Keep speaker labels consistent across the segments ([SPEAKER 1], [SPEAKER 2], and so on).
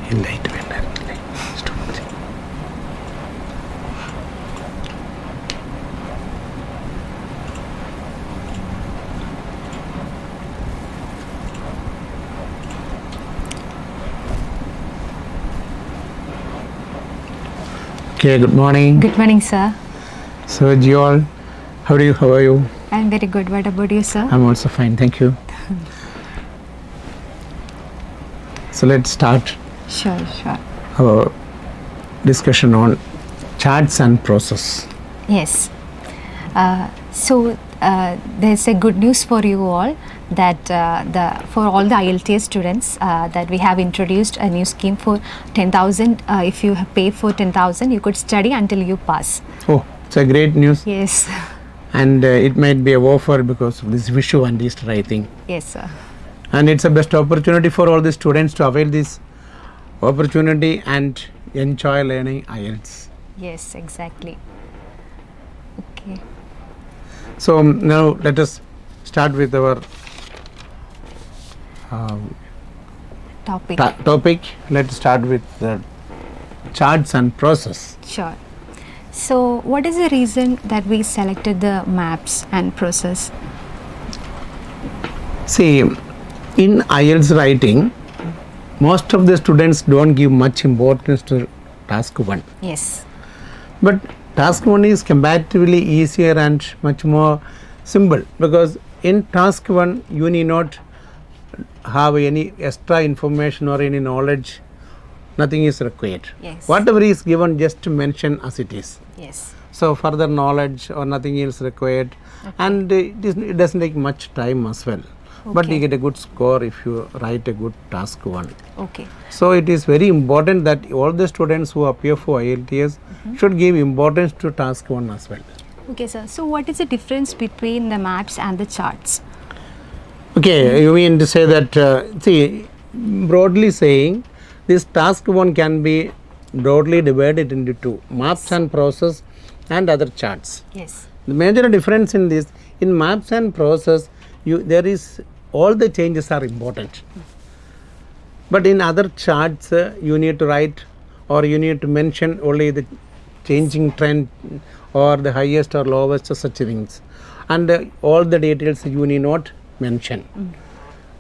[SPEAKER 1] Okay, good morning.
[SPEAKER 2] Good morning, sir.
[SPEAKER 1] So, Jiol, how are you?
[SPEAKER 2] I'm very good. What about you, sir?
[SPEAKER 1] I'm also fine, thank you. So, let's start
[SPEAKER 2] Sure.
[SPEAKER 1] our discussion on charts and process.
[SPEAKER 2] Yes. There's a good news for you all that for all the IELTS students that we have introduced a new scheme for 10,000. If you pay for 10,000, you could study until you pass.
[SPEAKER 1] Oh, it's a great news.
[SPEAKER 2] Yes.
[SPEAKER 1] And it might be a offer because of this Vishu and Easter, I think.
[SPEAKER 2] Yes, sir.
[SPEAKER 1] And it's a best opportunity for all the students to avail this opportunity and enjoy learning IELTS.
[SPEAKER 2] Yes, exactly. Okay.
[SPEAKER 1] So now let us start with our topic. Let's start with the charts and process.
[SPEAKER 2] Sure. So, what is the reason that we selected the maps and process?
[SPEAKER 1] See, in IELTS writing, most of the students don't give much importance to task 1.
[SPEAKER 2] Yes.
[SPEAKER 1] But task 1 is comparatively easier and much more simple, because in task 1 you need not have any extra information or any knowledge. Nothing is required.
[SPEAKER 2] Yes.
[SPEAKER 1] Whatever is given, just to mention as it is.
[SPEAKER 2] Yes.
[SPEAKER 1] So further knowledge or nothing else required. Okay. And it doesn't take much time as well. Okay. But you get a good score if you write a good task 1.
[SPEAKER 2] Okay.
[SPEAKER 1] So it is very important that all the students who appear for IELTS should give importance to task 1 as well.
[SPEAKER 2] Okay, sir. So what is the difference between the maps and the charts?
[SPEAKER 1] Okay, you mean to say that, see, broadly saying, this task 1 can be broadly divided into 2, maps and process and other charts.
[SPEAKER 2] Yes.
[SPEAKER 1] The major difference in this, in maps and process, there is all the changes are important. But in other charts, you need to write or you need to mention only the changing trend or the highest or lowest such things. And all the details you need not mention.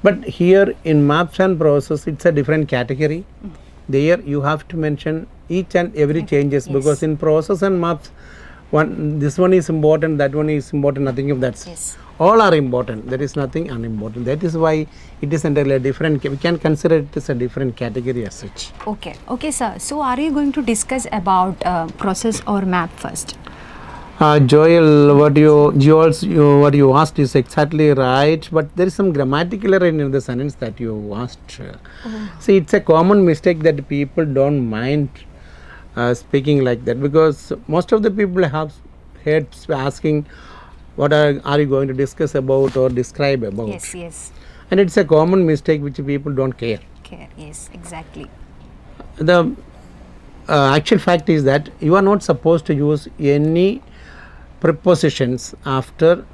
[SPEAKER 1] But here in maps and process, it's a different category. There you have to mention each and every changes, because in process and maps, this one is important, that one is important, nothing of that.
[SPEAKER 2] Yes.
[SPEAKER 1] All are important. There is nothing unimportant. That is why it is entirely different. We can consider it as a different category as such.
[SPEAKER 2] Okay. Okay, sir. So are you going to discuss about process or map first?
[SPEAKER 1] Joel, what you asked is exactly right, but there is some grammatical error in the sentence that you asked. See, it's a common mistake that people don't mind speaking like that, because most of the people have heard asking, what are you going to discuss about or describe about?
[SPEAKER 2] Yes, yes.
[SPEAKER 1] And it's a common mistake which people don't care.
[SPEAKER 2] Yes, exactly.
[SPEAKER 1] The actual fact is that you are not supposed to use any prepositions after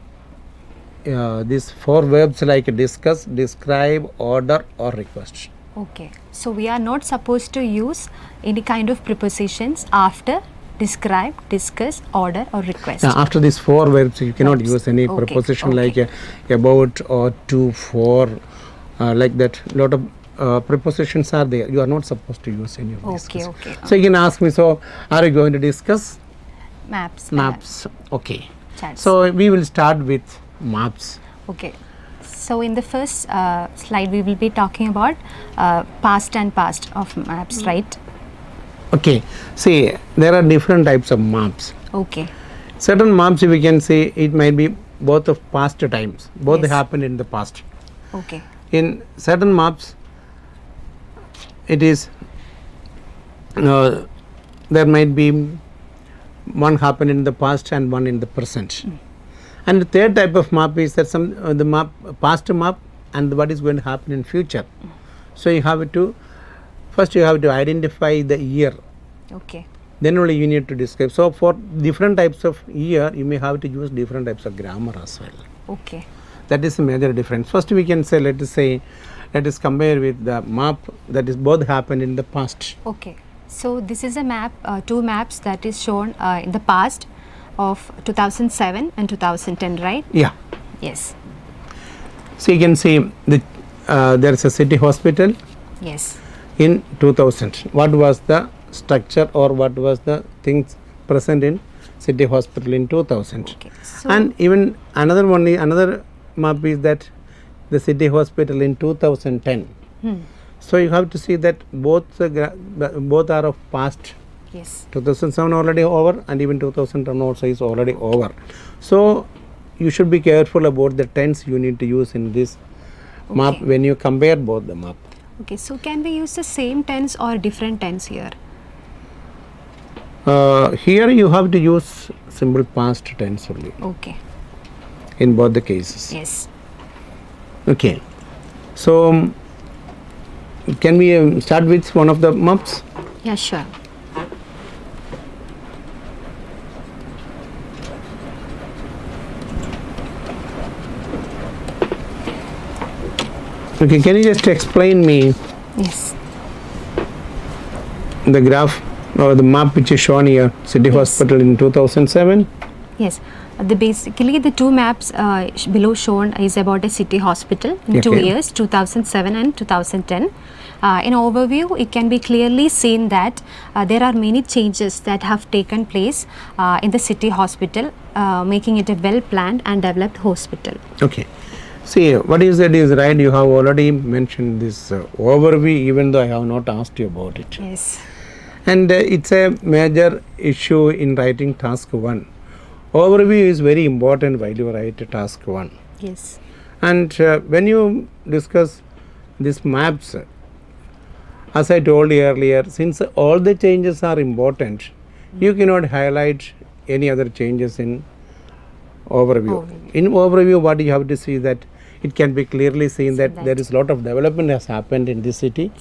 [SPEAKER 1] these 4 verbs like discuss, describe, order or request.
[SPEAKER 2] Okay. So we are not supposed to use any kind of prepositions after describe, discuss, order or request.
[SPEAKER 1] After these 4 verbs you cannot use any preposition like about or to, for, like that. Lot of prepositions are there. You are not supposed to use any of these.
[SPEAKER 2] Okay.
[SPEAKER 1] So you can ask me, so are you going to discuss
[SPEAKER 2] maps?
[SPEAKER 1] Okay.
[SPEAKER 2] Charts.
[SPEAKER 1] So we will start with maps.
[SPEAKER 2] Okay. So in the first slide we will be talking about past and past of maps, right?
[SPEAKER 1] Okay. See, there are different types of maps.
[SPEAKER 2] Okay.
[SPEAKER 1] Certain maps we can say it might be both of past times. Both happened in the past.
[SPEAKER 2] Okay.
[SPEAKER 1] In certain maps, it is there might be one happened in the past and one in the present. And the third type of map is that the map, past map, and what is going to happen in future. So you have to first identify the year.
[SPEAKER 2] Okay.
[SPEAKER 1] Then only you need to describe. So for different types of year, you may have to use different types of grammar as well.
[SPEAKER 2] Okay.
[SPEAKER 1] That is a major difference. First we can say, let us compare with the map that is both happened in the past.
[SPEAKER 2] Okay. So this is a map, two maps that is shown in the past of 2007 and 2010, right?
[SPEAKER 1] Yeah.
[SPEAKER 2] Yes.
[SPEAKER 1] So you can see there is a city hospital
[SPEAKER 2] Yes.
[SPEAKER 1] in 2000. What was the structure or what was the things present in city hospital in 2000?
[SPEAKER 2] Okay. So
[SPEAKER 1] And even another map is that the city hospital in 2010. So you have to see that both are of past.
[SPEAKER 2] yes.
[SPEAKER 1] 2007 already over and even 2010 also is already over. So you should be careful about the tense you need to use in this map
[SPEAKER 2] Okay.
[SPEAKER 1] when you compare both the map.
[SPEAKER 2] Okay. So can we use the same tense or different tense here?
[SPEAKER 1] Here you have to use simple past tense only
[SPEAKER 2] Okay.
[SPEAKER 1] in both the cases.
[SPEAKER 2] Yes.
[SPEAKER 1] Okay. So can we start with one of the maps?
[SPEAKER 2] Yeah, sure.
[SPEAKER 1] Okay, can you just explain me
[SPEAKER 2] Yes.
[SPEAKER 1] the graph or the map which is shown here, city
[SPEAKER 2] Yes.
[SPEAKER 1] hospital in 2007?
[SPEAKER 2] Yes. Basically the two maps below shown is about a city hospital in 2
[SPEAKER 1] Okay.
[SPEAKER 2] years, 2007 and 2010. In overview, it can be clearly seen that there are many changes that have taken place in the city hospital, making it a well planned and developed hospital.
[SPEAKER 1] Okay. See, what you said is right. You have already mentioned this overview, even though I have not asked you about it.
[SPEAKER 2] Yes.
[SPEAKER 1] And it's a major issue in writing task 1. Overview is very important while you write task 1.
[SPEAKER 2] Yes.
[SPEAKER 1] And when you discuss these maps, as I told you earlier, since all the changes are important, you cannot highlight any other changes in overview. In overview, what you have to see that it can be clearly seen that there is a lot of development has happened in this city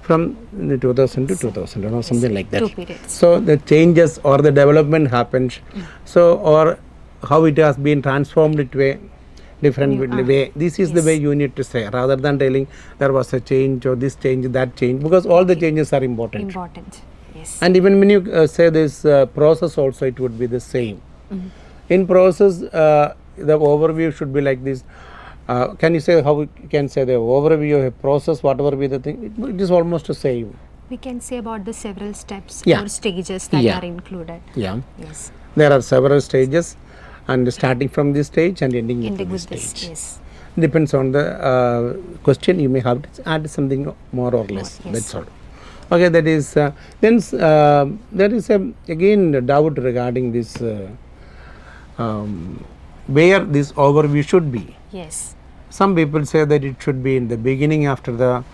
[SPEAKER 1] from the 2000 to 2000 or something like that.
[SPEAKER 2] 2 periods.
[SPEAKER 1] So the changes or the development happened. So or how it has been transformed into a different way. This is the way you need to say, rather than telling there was a change or this change, that change, because all the changes are important.
[SPEAKER 2] Important. Yes.
[SPEAKER 1] And even when you say this process also, it would be the same. In process, the overview should be like this. Can you say how we can say the overview of a process, whatever be the thing, it is almost the same.
[SPEAKER 2] We can say about the several steps
[SPEAKER 1] Yeah.
[SPEAKER 2] or stages that
[SPEAKER 1] Yeah.
[SPEAKER 2] are included.
[SPEAKER 1] Yeah.
[SPEAKER 2] Yes.
[SPEAKER 1] There are several stages, and starting from this stage and ending
[SPEAKER 2] Ending
[SPEAKER 1] with
[SPEAKER 2] with
[SPEAKER 1] this
[SPEAKER 2] this.
[SPEAKER 1] stage.
[SPEAKER 2] Yes.
[SPEAKER 1] Depends on the question, you may have to add something more or less.
[SPEAKER 2] Yes.
[SPEAKER 1] That's all. Okay, that is then there is again a doubt regarding this where this overview should be.
[SPEAKER 2] Yes.
[SPEAKER 1] Some people say that it should be in the beginning after the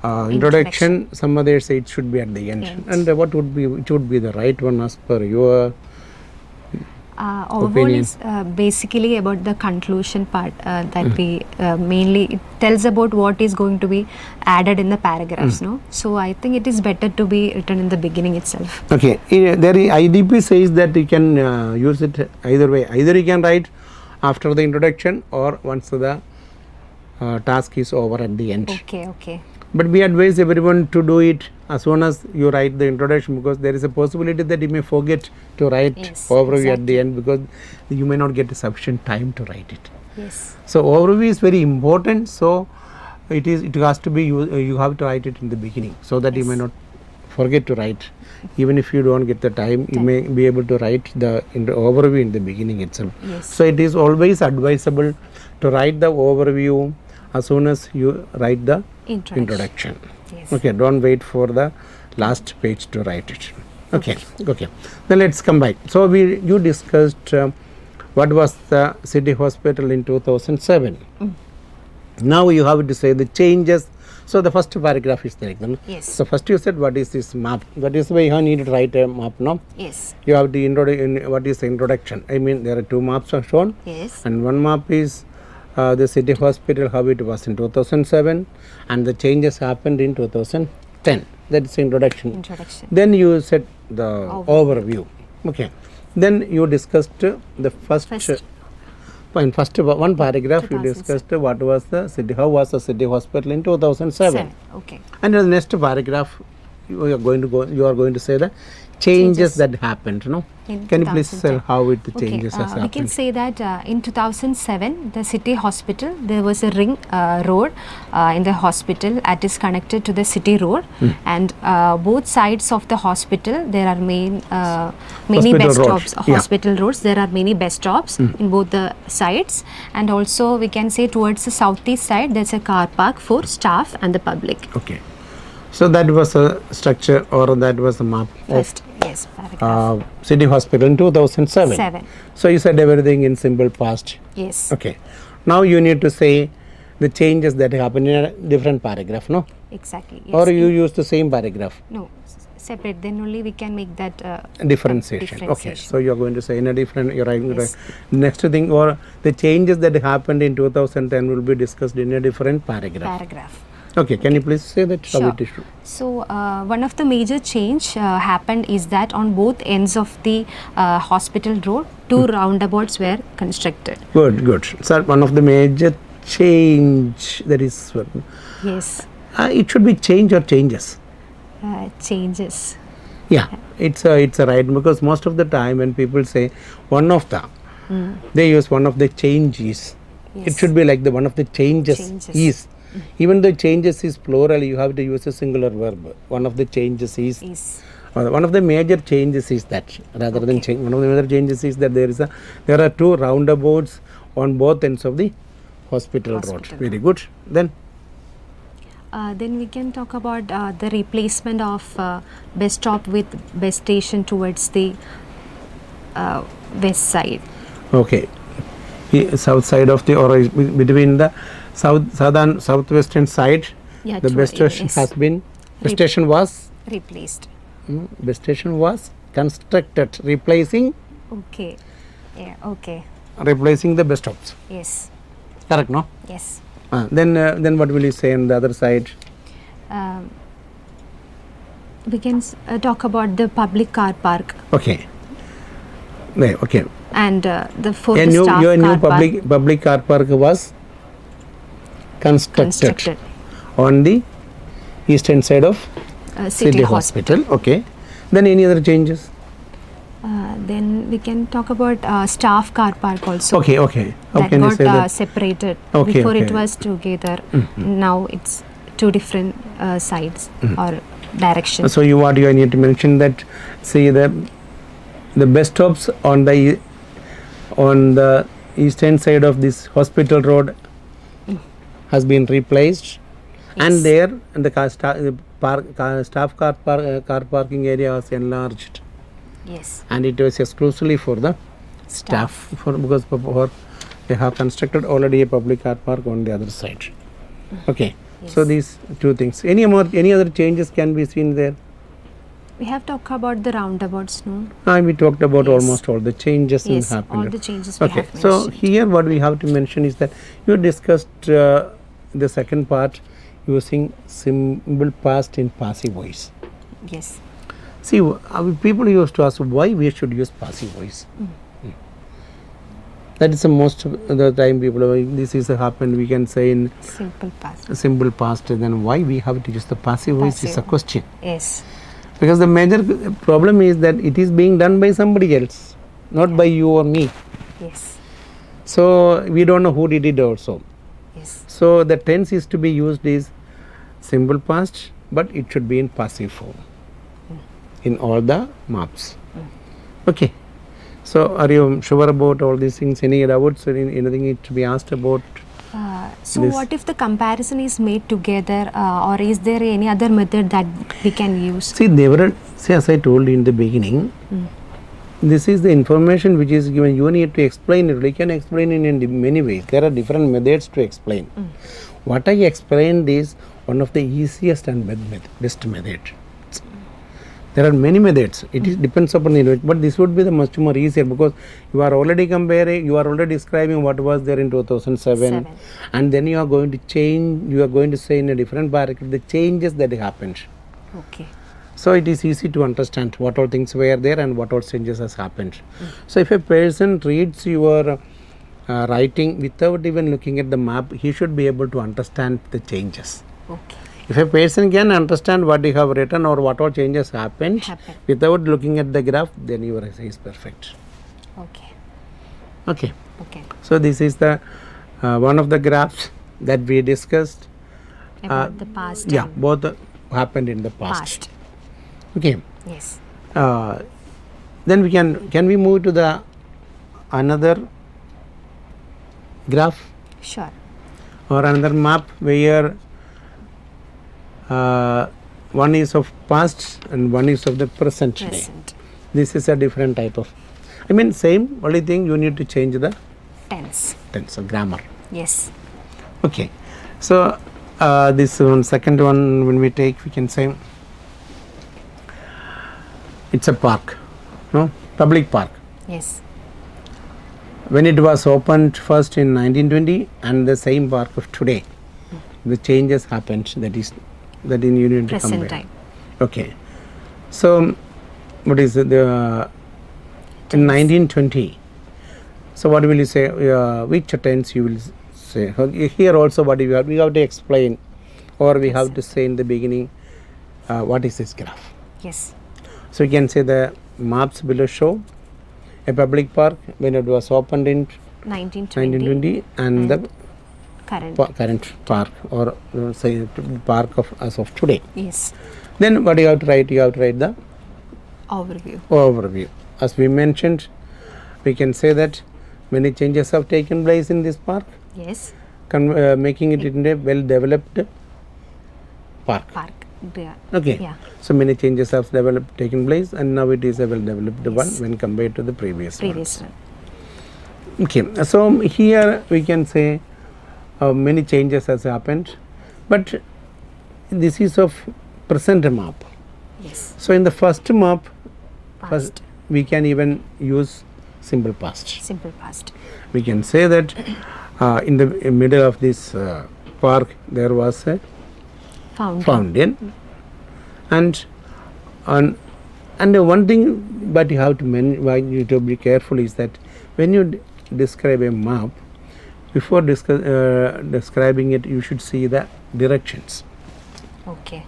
[SPEAKER 1] introduction. Some others say it should be at the end. And what would be, it would be the right one as per your
[SPEAKER 2] Overall
[SPEAKER 1] opinion?
[SPEAKER 2] is basically about the conclusion part that we mainly, it tells about what is going to be added in the paragraphs, no? So I think it is better to be written in the beginning itself.
[SPEAKER 1] Okay, there IDP says that you can use it either way. Either you can write after the introduction or once the task is over at the end.
[SPEAKER 2] Okay, okay.
[SPEAKER 1] But we advise everyone to do it as soon as you write the introduction, because there is a possibility that you may forget to write
[SPEAKER 2] Yes,
[SPEAKER 1] overview at the end, because you may not get sufficient time to write it.
[SPEAKER 2] Yes.
[SPEAKER 1] So overview is very important. So it has to be you have to write it in the beginning, so that you may not forget to write. Even if you don't get the time, you may be able to write the overview in the beginning itself.
[SPEAKER 2] Yes.
[SPEAKER 1] So it is always advisable to write the overview as soon as you write the introduction.
[SPEAKER 2] Yes.
[SPEAKER 1] Okay, don't wait for the last page to write it. Okay. Then let's come back. So you discussed what was the city hospital in 2007. Now you have to say the changes. So the first paragraph is like that.
[SPEAKER 2] Yes.
[SPEAKER 1] So first you said what is this map? That is why you need to write a map. No.
[SPEAKER 2] Yes.
[SPEAKER 1] You have to what is the introduction? I mean, there are two maps are shown.
[SPEAKER 2] Yes.
[SPEAKER 1] And one map is the city hospital, how it was in 2007, and the changes happened in 2010. That is introduction. Then you said the overview. Okay. Then you discussed the first in first one paragraph you
[SPEAKER 2] 2007.
[SPEAKER 1] discussed what was the city, how was the city hospital in 2007.
[SPEAKER 2] Okay.
[SPEAKER 1] And in the next paragraph, you are going to say the changes that happened. No,
[SPEAKER 2] In
[SPEAKER 1] can you please tell
[SPEAKER 2] 2010.
[SPEAKER 1] how it the
[SPEAKER 2] Okay,
[SPEAKER 1] changes has
[SPEAKER 2] we can
[SPEAKER 1] happened?
[SPEAKER 2] say that in 2007, the city hospital, there was a ring road in the hospital that is connected to the city road, and both sides of the hospital there are many
[SPEAKER 1] Hospital
[SPEAKER 2] bus
[SPEAKER 1] roads,
[SPEAKER 2] stops,
[SPEAKER 1] yeah.
[SPEAKER 2] hospital roads. There are many bus stops in both the sides, and also we can say towards the southeast side, there's a car park for staff and the public.
[SPEAKER 1] Okay, so that was a structure or that was a map
[SPEAKER 2] First, yes, paragraph.
[SPEAKER 1] of city hospital in 2007.
[SPEAKER 2] 7.
[SPEAKER 1] So you said everything in simple past.
[SPEAKER 2] Yes.
[SPEAKER 1] Okay, now you need to say the changes that happened in a different paragraph, no?
[SPEAKER 2] Exactly. Yes.
[SPEAKER 1] Or you use the same paragraph.
[SPEAKER 2] No, separate. Then only we can make that
[SPEAKER 1] Differentiation. Okay,
[SPEAKER 2] differentiation.
[SPEAKER 1] so you are going to say in a different. You're right.
[SPEAKER 2] Yes.
[SPEAKER 1] Next thing, or the changes that happened in 2010 will be discussed in a different paragraph.
[SPEAKER 2] paragraph.
[SPEAKER 1] Okay, can you please say that? How
[SPEAKER 2] Sure.
[SPEAKER 1] it is?
[SPEAKER 2] So one of the major change happened is that on both ends of the hospital road, two roundabouts were constructed.
[SPEAKER 1] Good, good. Sir, one of the major change that is,
[SPEAKER 2] Yes,
[SPEAKER 1] it should be change or changes.
[SPEAKER 2] changes.
[SPEAKER 1] Yeah, it's a right, because most of the time when people say one of the, they use one of the changes. It
[SPEAKER 2] Yes.
[SPEAKER 1] should be like the one of the changes,
[SPEAKER 2] Changes.
[SPEAKER 1] is. Even though changes is plural, you have to use a singular verb. One of the changes is. One of the major changes is that, rather than change, one of the major changes is that there are two roundabouts on both ends of the hospital road.
[SPEAKER 2] Hospital
[SPEAKER 1] Very good. Then
[SPEAKER 2] Then we can talk about the replacement of bus stop with bus station towards the west side.
[SPEAKER 1] okay, south side of the, or between the southwestern side,
[SPEAKER 2] Yeah,
[SPEAKER 1] the bus station
[SPEAKER 2] yes,
[SPEAKER 1] has been. Bus
[SPEAKER 2] Re-
[SPEAKER 1] station was.
[SPEAKER 2] replaced.
[SPEAKER 1] Bus station was constructed, replacing
[SPEAKER 2] Okay. Yeah. Okay.
[SPEAKER 1] the bus stops.
[SPEAKER 2] Yes.
[SPEAKER 1] Correct, no?
[SPEAKER 2] Yes.
[SPEAKER 1] Then what will you say on the other side?
[SPEAKER 2] We can talk about the public car park
[SPEAKER 1] Okay. There, okay.
[SPEAKER 2] and the for
[SPEAKER 1] A
[SPEAKER 2] the
[SPEAKER 1] new,
[SPEAKER 2] staff
[SPEAKER 1] your new
[SPEAKER 2] car park
[SPEAKER 1] public car park was constructed on the eastern side of
[SPEAKER 2] city
[SPEAKER 1] hospital. Okay. Then any other changes?
[SPEAKER 2] Then we can talk about staff car park also.
[SPEAKER 1] Okay, okay. How
[SPEAKER 2] That
[SPEAKER 1] can you
[SPEAKER 2] got
[SPEAKER 1] say that?
[SPEAKER 2] separated.
[SPEAKER 1] Okay,
[SPEAKER 2] Before it
[SPEAKER 1] okay.
[SPEAKER 2] was together. Now it's two different sides or directions.
[SPEAKER 1] So what you need to mention that, see the bus stops on the eastern side of this hospital road has been replaced, and
[SPEAKER 2] Yes.
[SPEAKER 1] there and the staff car parking area was enlarged,
[SPEAKER 2] Yes.
[SPEAKER 1] and it was exclusively for the staff, because they have constructed already a public car park on the other side. Okay. So
[SPEAKER 2] Yes.
[SPEAKER 1] these two things. Any other changes can be seen there?
[SPEAKER 2] We have talked about the roundabouts, no?
[SPEAKER 1] We talked about
[SPEAKER 2] Yes.
[SPEAKER 1] almost all the changes
[SPEAKER 2] Yes,
[SPEAKER 1] that happened.
[SPEAKER 2] all the changes we
[SPEAKER 1] Okay,
[SPEAKER 2] have
[SPEAKER 1] so
[SPEAKER 2] mentioned.
[SPEAKER 1] here what we have to mention is that you discussed the second part using simple past in passive voice.
[SPEAKER 2] Yes.
[SPEAKER 1] See, people used to ask why we should use passive voice. That is the most of the time people this is happened, we can say in
[SPEAKER 2] Simple past.
[SPEAKER 1] simple past. Then why we have to use the passive voice is a
[SPEAKER 2] Passive.
[SPEAKER 1] question,
[SPEAKER 2] Yes.
[SPEAKER 1] because the major problem is that it is being done by somebody else, not by you or me.
[SPEAKER 2] Yes.
[SPEAKER 1] So we don't know who did it also.
[SPEAKER 2] Yes.
[SPEAKER 1] So the tense is to be used is simple past, but it should be in passive form in all the maps. Okay. So are you sure about all these things? Any doubts or anything need to be asked about?
[SPEAKER 2] So
[SPEAKER 1] This-
[SPEAKER 2] what if the comparison is made together or is there any other method that we can use?
[SPEAKER 1] See, as I told you in the beginning, this is the information which is given. You need to explain it. You can explain it in many ways. There are different methods to explain. What I explained is one of the easiest and best method. There are many methods. It depends upon the individual, but this would be the much more easier, because you are already comparing, you are already describing what was there in 2007, and then you are going to change. You are going to say in a different paragraph the changes that happened.
[SPEAKER 2] Okay.
[SPEAKER 1] So it is easy to understand what all things were there and what all changes has happened. So if a person reads your writing without even looking at the map, he should be able to understand the changes.
[SPEAKER 2] Okay.
[SPEAKER 1] If a person can understand what you have written or what all changes happened without looking at the graph, then your essay is perfect.
[SPEAKER 2] Okay.
[SPEAKER 1] Okay.
[SPEAKER 2] Okay.
[SPEAKER 1] So this is the one of the graphs that we discussed.
[SPEAKER 2] About the past.
[SPEAKER 1] Yeah,
[SPEAKER 2] and
[SPEAKER 1] both happened in the past. Okay.
[SPEAKER 2] Yes.
[SPEAKER 1] Then we can we move to the another graph
[SPEAKER 2] Sure.
[SPEAKER 1] or another map where one is of past and one is of the present day.
[SPEAKER 2] Present.
[SPEAKER 1] This is a different type of, I mean same, only thing you need to change the
[SPEAKER 2] Tense.
[SPEAKER 1] tense or grammar.
[SPEAKER 2] Yes.
[SPEAKER 1] Okay, so this one, second one, when we take, we can say it's a park, no, public park.
[SPEAKER 2] Yes.
[SPEAKER 1] When it was opened first in 1920 and the same park of today, the changes happened, that in union to
[SPEAKER 2] Present
[SPEAKER 1] compare.
[SPEAKER 2] time.
[SPEAKER 1] Okay, so what is it, the in 1920, so what will you say, which tense you will say? Here also what we have to explain, or we have to say in the beginning what is this graph.
[SPEAKER 2] Yes.
[SPEAKER 1] So you can say the maps below show a public park when it was opened in 1920 and the
[SPEAKER 2] current.
[SPEAKER 1] current park, or say park of as of today.
[SPEAKER 2] Yes.
[SPEAKER 1] Then what you have to write? You have to write the overview. As we mentioned, we can say that many changes have taken place in this park,
[SPEAKER 2] Yes.
[SPEAKER 1] making it into a well developed park.
[SPEAKER 2] Park. Yeah.
[SPEAKER 1] Okay.
[SPEAKER 2] Yeah.
[SPEAKER 1] So many changes have taken place, and now it is a well developed one
[SPEAKER 2] Yes.
[SPEAKER 1] when compared to the previous
[SPEAKER 2] Previous
[SPEAKER 1] one.
[SPEAKER 2] one.
[SPEAKER 1] Okay, so here we can say many changes has happened, but this is of present map.
[SPEAKER 2] Yes.
[SPEAKER 1] So in the first map,
[SPEAKER 2] Past.
[SPEAKER 1] we can even use simple past.
[SPEAKER 2] Simple past.
[SPEAKER 1] We can say that in the middle of this park there was a fountain, and one thing, but you have to you have to be careful is that when you describe a map, before describing it, you should see the directions.
[SPEAKER 2] Okay.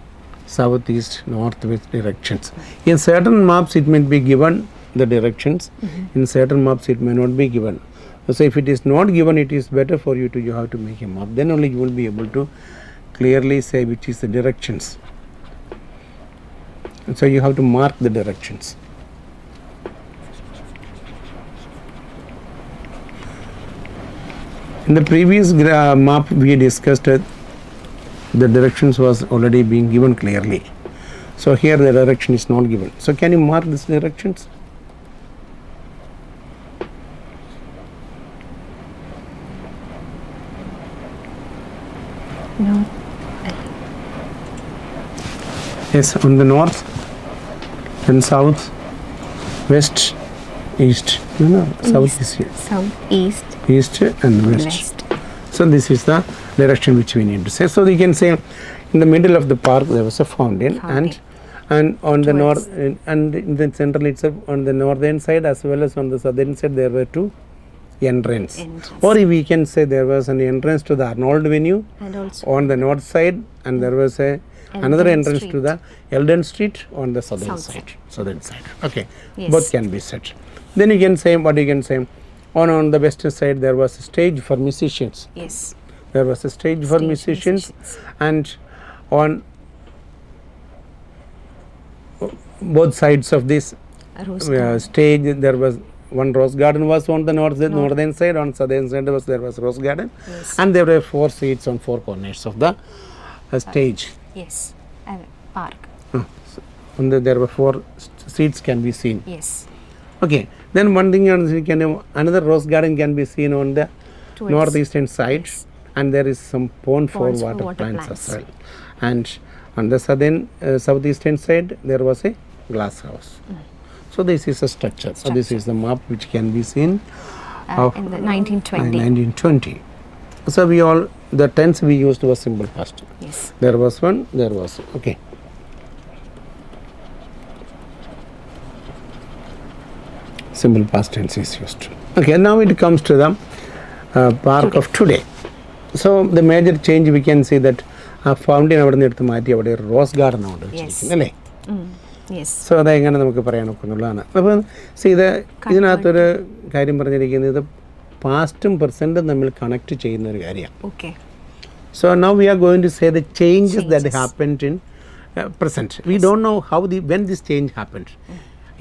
[SPEAKER 1] South, east, north, west directions. In certain maps it may be given the directions, in certain maps it may not be given. So if it is not given, it is better for you to have to make a map, then only you will be able to clearly say which is the directions. And so you have to mark the directions. In the previous map we discussed the directions was already being given clearly. So here the direction is not given. So can you mark these directions?
[SPEAKER 2] No.
[SPEAKER 1] Yes, on the north, then south, west, east. No, south is here.
[SPEAKER 2] South, east,
[SPEAKER 1] East and west.
[SPEAKER 2] west.
[SPEAKER 1] So this is the direction which we need to say. So we can say in the middle of the park there was a fountain, and on the north and in the central itself, on the northern side as well as on the southern side, there were two entrances. Or we can say there was an entrance to the Arnold Avenue
[SPEAKER 2] And also
[SPEAKER 1] on the north side, and there was another entrance to the Eldon Street on the southern side. Okay,
[SPEAKER 2] Yes.
[SPEAKER 1] both can be said. Then you can say what you can say. On the western side there was a stage for musicians.
[SPEAKER 2] yes.
[SPEAKER 1] There was a stage for musicians, and on both sides of this
[SPEAKER 2] A rose
[SPEAKER 1] stage there was one rose garden was on the northern side. On southern side there was rose garden,
[SPEAKER 2] Yes.
[SPEAKER 1] and there were 4 seats on 4 corners of the stage.
[SPEAKER 2] Yes. Park.
[SPEAKER 1] There were 4 seats can be seen.
[SPEAKER 2] Yes.
[SPEAKER 1] Okay. Then one thing another rose garden can be seen on the
[SPEAKER 2] Towards
[SPEAKER 1] northeastern side,
[SPEAKER 2] yes.
[SPEAKER 1] and there is some pond for
[SPEAKER 2] Ponds for
[SPEAKER 1] water
[SPEAKER 2] water
[SPEAKER 1] plants
[SPEAKER 2] plants.
[SPEAKER 1] as well. And on the southeastern side there was a glass house. So this is a structure. So this is the map which can be seen
[SPEAKER 2] In the 1920.
[SPEAKER 1] 1920. So the tense we used was simple past.
[SPEAKER 2] Yes.
[SPEAKER 1] There was one, there was, okay. Simple past tense is used. Okay, now it comes to the park of today. So the major change we can see that fountain അവിടെ നിന്ന് എടുത്ത് മാറ്റി അവിടെ ഒരു rose garden അവിടെ വെച്ചിരിക്കുന്നത് അല്ലേ? So അതെങ്ങനെ നമുക്ക് പറയാൻ ഒക്കുന്നുള്ളതാണ്. അപ്പം ഇതിനകത്തൊരു കാര്യം പറഞ്ഞിരിക്കുന്നത് ഇത് പാസ്റ്റും പ്രസൻറ്റും തമ്മിൽ കണക്ട് ചെയ്യുന്ന ഒരു കാര്യമാണ്. So now we are going to say the changes that happened in present. We don't know when this change happened.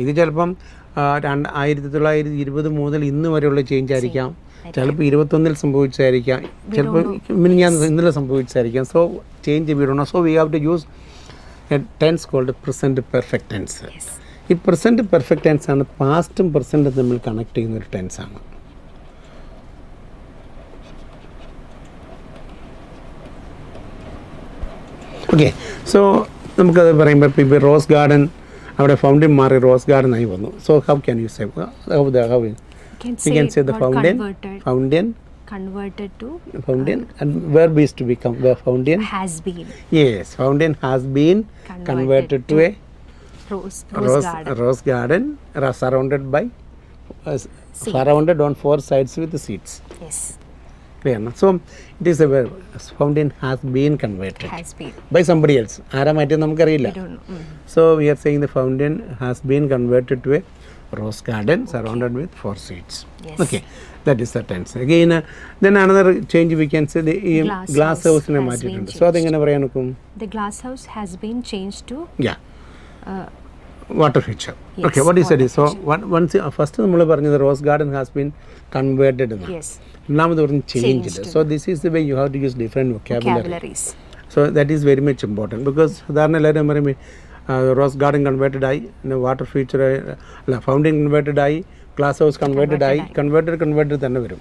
[SPEAKER 1] ഇത് ചിലപ്പം 1920 മുതൽ ഇന്ന് വരെയുള്ള ചേഞ്ച് ആയിരിക്കാം, ചിലപ്പോൾ 21 സംഭവിച്ചായിരിക്കാം, ചിലപ്പോൾ ഇന്നലെ സംഭവിച്ചായിരിക്കാം. So change we don't know. So we have to use a tense called present perfect tense. ഈ പ്രസൻറ്റ് പെർഫെക്റ്റ് ടെൻസ് ആണ് പാസ്റ്റും പ്രസൻറ്റും തമ്മിൽ കണക്ട് ചെയ്യുന്ന ഒരു ടെൻസ് ആണ്. ഓക്കെ, സോ നമുക്കത് പറയുമ്പോൾ ഇപ്പോൾ റോസ് ഗാർഡൻ അവിടെ ഫൗണ്ടൻ മാറി റോസ് ഗാർഡൻ ആയി വന്നു. So how can you say we can say the fountain
[SPEAKER 2] converted to
[SPEAKER 1] fountain and verb is to become the fountain
[SPEAKER 2] has been.
[SPEAKER 1] Yes, fountain has been converted to a rose garden surrounded by surrounded on 4 sides with the seeds.
[SPEAKER 2] Yes.
[SPEAKER 1] Clear, no? So it is a verb. Fountain has been converted by somebody else. ആരാ മാറ്റിയെന്ന് നമുക്കറിയില്ല. So we are saying the fountain has been converted to a rose garden surrounded with 4 seeds.
[SPEAKER 2] Yes.
[SPEAKER 1] Okay, that is the tense. Again, then another change we can say the glass house ne മാറ്റിയിട്ടുണ്ട്. So അതെങ്ങനെ പറയാൻ നോക്കും?
[SPEAKER 2] The glass house has been changed to
[SPEAKER 1] water feature. Yes, okay, what is it? So once first നമ്മൾ പറഞ്ഞത് rose garden has been converted എന്ന്.
[SPEAKER 2] Yes.
[SPEAKER 1] രണ്ടാമത് പറഞ്ഞ് changed. So this is the way you have to use different vocabularies. So that is very much important because സാധാരണ എല്ലാവരും പറയുമ്പോൾ rose garden converted ആയി, water feature അല്ല ഫൗണ്ടൻ കൺവേർട്ടഡ് ആയി, glass house converted ആയി, കൺവേർട്ടഡ് തന്നെ വരും.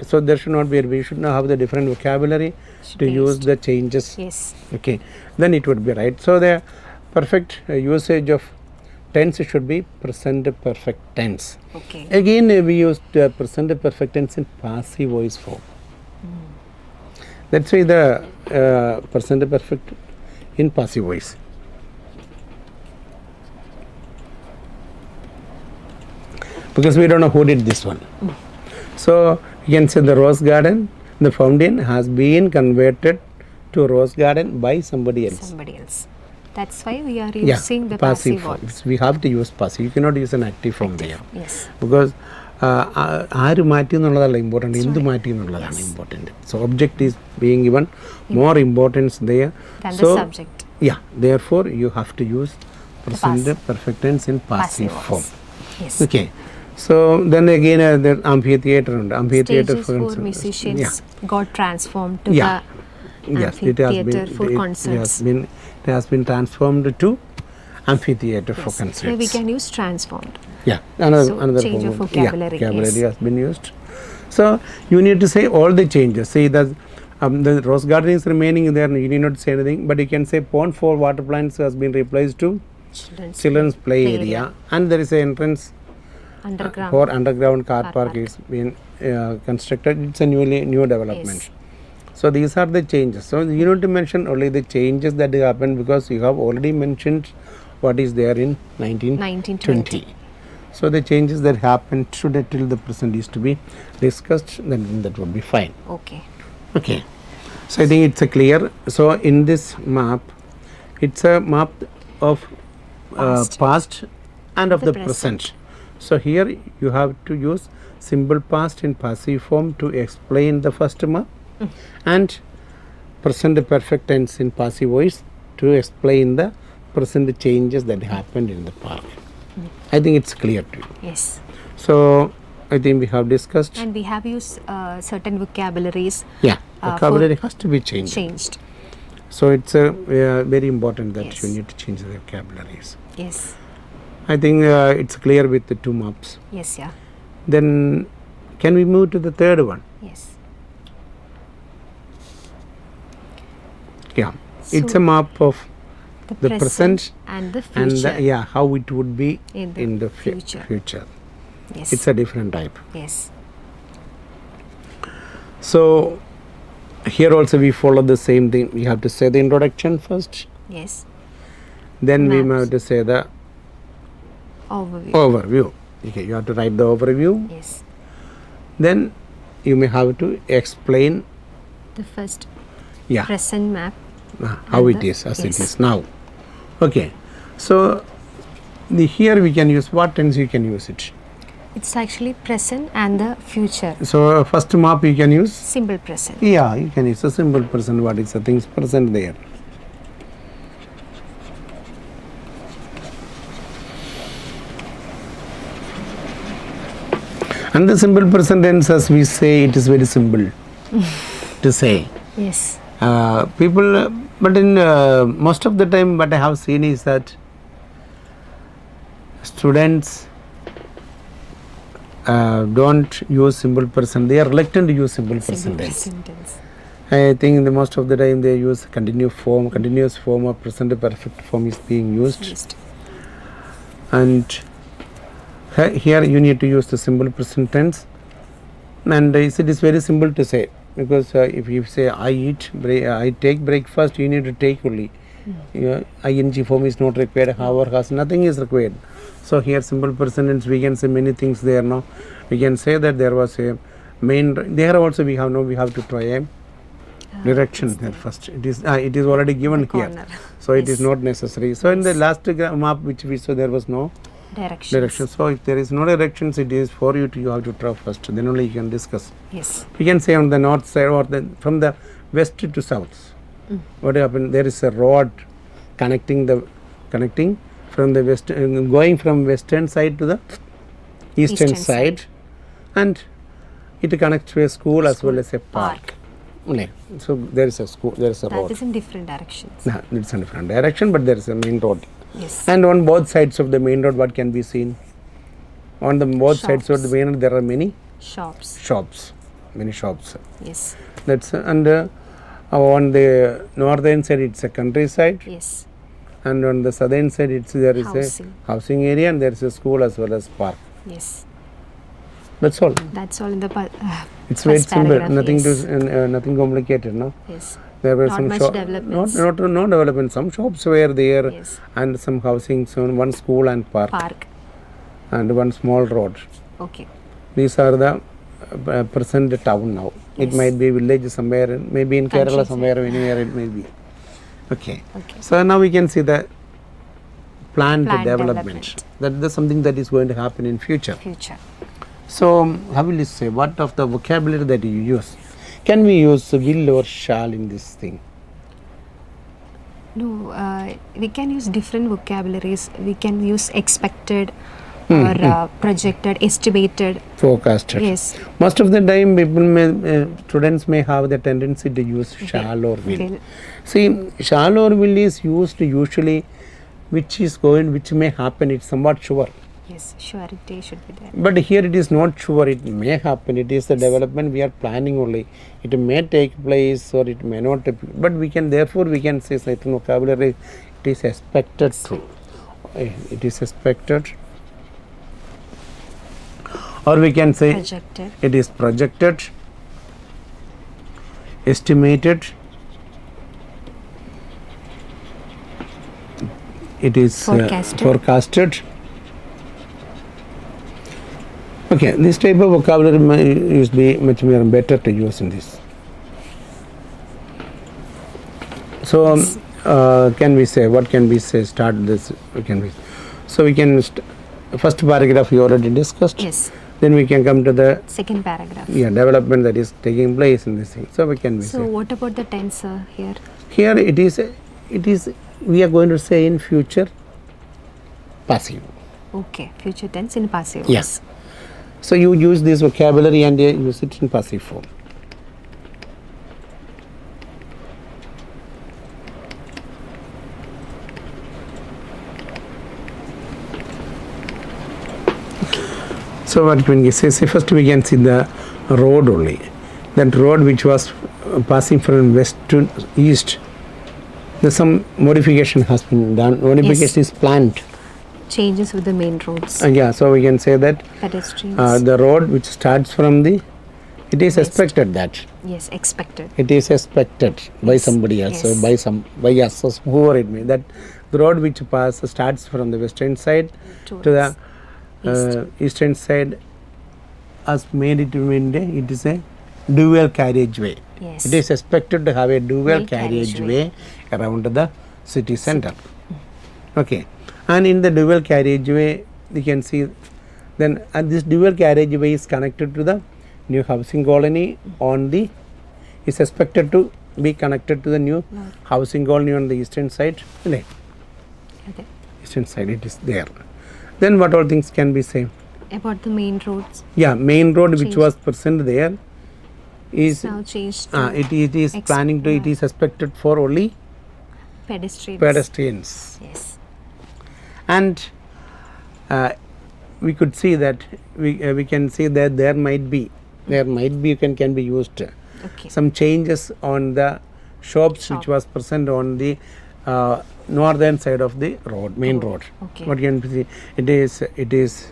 [SPEAKER 1] So there should not be, we should not have the different vocabulary to use the changes.
[SPEAKER 2] Yes.
[SPEAKER 1] Okay, then it would be right. So the perfect usage of tense should be present perfect tense.
[SPEAKER 2] Okay.
[SPEAKER 1] Again we use present perfect tense in passive voice form. That's why the present perfect in passive voice. Because we don't know who did this one. So you can say the rose garden, the fountain has been converted to rose garden by somebody else.
[SPEAKER 2] That's why we are using the passive voice.
[SPEAKER 1] We have to use passive. You cannot use an active form there.
[SPEAKER 2] Yes.
[SPEAKER 1] Because ആര് മാറ്റി എന്നുള്ളതല്ല important, എന്ത് മാറ്റി എന്നുള്ളതാണ് important. So object is being given more importance there
[SPEAKER 2] than
[SPEAKER 1] so
[SPEAKER 2] the subject.
[SPEAKER 1] Yeah, therefore you have to use present perfect tense in passive form.
[SPEAKER 2] Yes.
[SPEAKER 1] Okay, so then again the amphitheater and amphitheater
[SPEAKER 2] stages for musicians got transformed to the amphitheater for concerts.
[SPEAKER 1] It has been transformed to amphitheater for concerts.
[SPEAKER 2] Here we can use transformed.
[SPEAKER 1] Another
[SPEAKER 2] change
[SPEAKER 1] form
[SPEAKER 2] of vocabulary.
[SPEAKER 1] Vocabulary has been used. So you need to say all the changes. See that the rose garden is remaining there, you need not say anything, but you can say pond for water plants has been replaced to children's play area, and there is an entrance for underground car park is been constructed. It's a new development.
[SPEAKER 2] Yes.
[SPEAKER 1] So these are the changes. So you need to mention only the changes that happened because you have already mentioned what is there in 1920. So the changes that happened today till the present is to be discussed, then that would be fine. Okay. So I think it's a clear. So in this map, it's a map of past and of the present. So here you have to use simple past in passive form to explain the first map, and present perfect tense in passive voice to explain the present changes that happened in the park. I think it's clear to you.
[SPEAKER 2] Yes.
[SPEAKER 1] So I think we have discussed.
[SPEAKER 2] And we have used certain vocabularies.
[SPEAKER 1] Vocabulary has to be changed. So it's very important that you need to change the vocabularies.
[SPEAKER 2] Yes.
[SPEAKER 1] I think it's clear with the 2 maps.
[SPEAKER 2] Yes,
[SPEAKER 1] Then can we move to the third one?
[SPEAKER 2] Yes.
[SPEAKER 1] So it's a map of the present
[SPEAKER 2] and the future.
[SPEAKER 1] And how it would be in the future.
[SPEAKER 2] Yes.
[SPEAKER 1] It's a different type.
[SPEAKER 2] Yes.
[SPEAKER 1] So here also we follow the same thing. We have to say the introduction first.
[SPEAKER 2] Yes.
[SPEAKER 1] Then we have to say the
[SPEAKER 2] overview.
[SPEAKER 1] Okay, you have to write the overview.
[SPEAKER 2] Yes.
[SPEAKER 1] Then you may have to explain
[SPEAKER 2] The first
[SPEAKER 1] yeah
[SPEAKER 2] present map.
[SPEAKER 1] how
[SPEAKER 2] and
[SPEAKER 1] it
[SPEAKER 2] the-
[SPEAKER 1] is as it
[SPEAKER 2] yes.
[SPEAKER 1] is now. Okay, so here we can use what tense you can use it.
[SPEAKER 2] It's actually present and the future.
[SPEAKER 1] So first map you can use.
[SPEAKER 2] Simple present.
[SPEAKER 1] Yeah, you can use a simple present. What is the things present there? And the simple present tense, as we say, it is very simple to say.
[SPEAKER 2] Yes.
[SPEAKER 1] People, but in most of the time, what I have seen is that students don't use simple present. They are reluctant to use simple present
[SPEAKER 2] Simple
[SPEAKER 1] tense.
[SPEAKER 2] present tense.
[SPEAKER 1] I think the most of the time they use continuous form or present perfect form is being used.
[SPEAKER 2] Used.
[SPEAKER 1] And here you need to use the simple present tense, and it is very simple to say, because if you say I take breakfast, you need to take only. Ing form is not required, however has nothing is required. So here simple present tense, we can say many things there now. We can say that there was a main, there also we have to try a direction there first. It is already given
[SPEAKER 2] The
[SPEAKER 1] here,
[SPEAKER 2] corner.
[SPEAKER 1] so it is
[SPEAKER 2] Yes.
[SPEAKER 1] not necessary. So in the last map which we saw, there was no
[SPEAKER 2] Directions.
[SPEAKER 1] direction. So if there is no directions, it is for you to, you have to try first, then only you can discuss.
[SPEAKER 2] Yes.
[SPEAKER 1] You can say on the north side or from the west to south. What happened? There is a road connecting from the west, going from western side to the eastern
[SPEAKER 2] Eastern
[SPEAKER 1] side, and it connects to a school as well as a park. Okay. So there is a school, there is a
[SPEAKER 2] That
[SPEAKER 1] road.
[SPEAKER 2] is in different directions.
[SPEAKER 1] No, it's in a different direction, but there is a main road.
[SPEAKER 2] Yes.
[SPEAKER 1] And on both sides of the main road, what can be seen? On the both sides of the
[SPEAKER 2] Shops.
[SPEAKER 1] main road, there are many
[SPEAKER 2] Shops.
[SPEAKER 1] many shops.
[SPEAKER 2] Yes.
[SPEAKER 1] That's and on the northern side, it's a countryside,
[SPEAKER 2] Yes.
[SPEAKER 1] and on the southern side, there is
[SPEAKER 2] Housing.
[SPEAKER 1] a housing area, and there is a school as well as park.
[SPEAKER 2] Yes.
[SPEAKER 1] That's all.
[SPEAKER 2] That's all in the
[SPEAKER 1] It's very
[SPEAKER 2] first
[SPEAKER 1] simple.
[SPEAKER 2] paragraph,
[SPEAKER 1] Nothing
[SPEAKER 2] yes.
[SPEAKER 1] to nothing complicated. No.
[SPEAKER 2] Yes.
[SPEAKER 1] There were
[SPEAKER 2] Not
[SPEAKER 1] some
[SPEAKER 2] much
[SPEAKER 1] shops,
[SPEAKER 2] developments.
[SPEAKER 1] not development. Some shops were there,
[SPEAKER 2] Yes.
[SPEAKER 1] and some housing, so one school and park, and one small road.
[SPEAKER 2] Okay.
[SPEAKER 1] These are the present town now. It
[SPEAKER 2] Yes.
[SPEAKER 1] might be village somewhere, maybe in Kerala
[SPEAKER 2] Countryside.
[SPEAKER 1] somewhere, anywhere it may be. Okay.
[SPEAKER 2] Okay.
[SPEAKER 1] So now we can see the planned
[SPEAKER 2] Planned
[SPEAKER 1] development.
[SPEAKER 2] development.
[SPEAKER 1] That is something that is going to happen in future.
[SPEAKER 2] Future.
[SPEAKER 1] So how will you say, what of the vocabulary that you use? Can we use will or shall in this thing?
[SPEAKER 2] No, we can use different vocabularies. We can use expected or projected, estimated.
[SPEAKER 1] Forecasted.
[SPEAKER 2] Yes.
[SPEAKER 1] Most of the time, students may have the tendency to use shall or will.
[SPEAKER 2] Will.
[SPEAKER 1] See, shall or will is used usually, which may happen. It's somewhat sure.
[SPEAKER 2] Yes, surety should be there.
[SPEAKER 1] But here it is not sure. It may happen. It is the development we are planning only. It may take place or it may not. But therefore we can say certain vocabulary. It is expected to. It is expected. Or we can say
[SPEAKER 2] Projected.
[SPEAKER 1] it is projected, estimated, it is forecasted. Okay, this type of vocabulary is be much more better to use in this. So, can we say, what can we say, start this, so we can, first paragraph we already discussed.
[SPEAKER 2] Yes.
[SPEAKER 1] Then we can come to the
[SPEAKER 2] Second paragraph.
[SPEAKER 1] development that is taking place in this thing. So we can
[SPEAKER 2] So
[SPEAKER 1] say.
[SPEAKER 2] what about the tense here?
[SPEAKER 1] Here it is, we are going to say in future passive.
[SPEAKER 2] Okay, future tense in passive.
[SPEAKER 1] Yes. So you use this vocabulary and use it in passive form. So what can we say? First we can see the road only. That road which was passing from west to east. There's some modification has been done. Modification is planned.
[SPEAKER 2] Changes with the main roads.
[SPEAKER 1] Yeah, so we can say that
[SPEAKER 2] Pedestrians.
[SPEAKER 1] the road which starts from it is
[SPEAKER 2] West.
[SPEAKER 1] expected that.
[SPEAKER 2] Yes, expected.
[SPEAKER 1] It is expected by
[SPEAKER 2] Yes,
[SPEAKER 1] somebody else,
[SPEAKER 2] yes.
[SPEAKER 1] or by us, or whoever it may. That the road which starts from the western side to the
[SPEAKER 2] East.
[SPEAKER 1] eastern side, as made it in India, it is a dual carriageway.
[SPEAKER 2] Yes.
[SPEAKER 1] It is expected to have a dual
[SPEAKER 2] Dual
[SPEAKER 1] carriageway around the city center. Okay, and in the dual carriageway, you can see then this dual carriageway is connected to the new housing colony on the is expected to be connected to the new housing colony on the eastern side.
[SPEAKER 2] Okay.
[SPEAKER 1] Eastern side, it is there. Then what all things can be said?
[SPEAKER 2] About the main roads,
[SPEAKER 1] Yeah, main road which
[SPEAKER 2] Changed.
[SPEAKER 1] was present there is
[SPEAKER 2] now changed to
[SPEAKER 1] it is planning to, it is expected for only
[SPEAKER 2] pedestrians.
[SPEAKER 1] pedestrians.
[SPEAKER 2] Yes.
[SPEAKER 1] And we could see that we can see that there might be can be used
[SPEAKER 2] Okay.
[SPEAKER 1] some changes on the shops which was present on the northern side of the road, main road.
[SPEAKER 2] okay.
[SPEAKER 1] What you can see, it is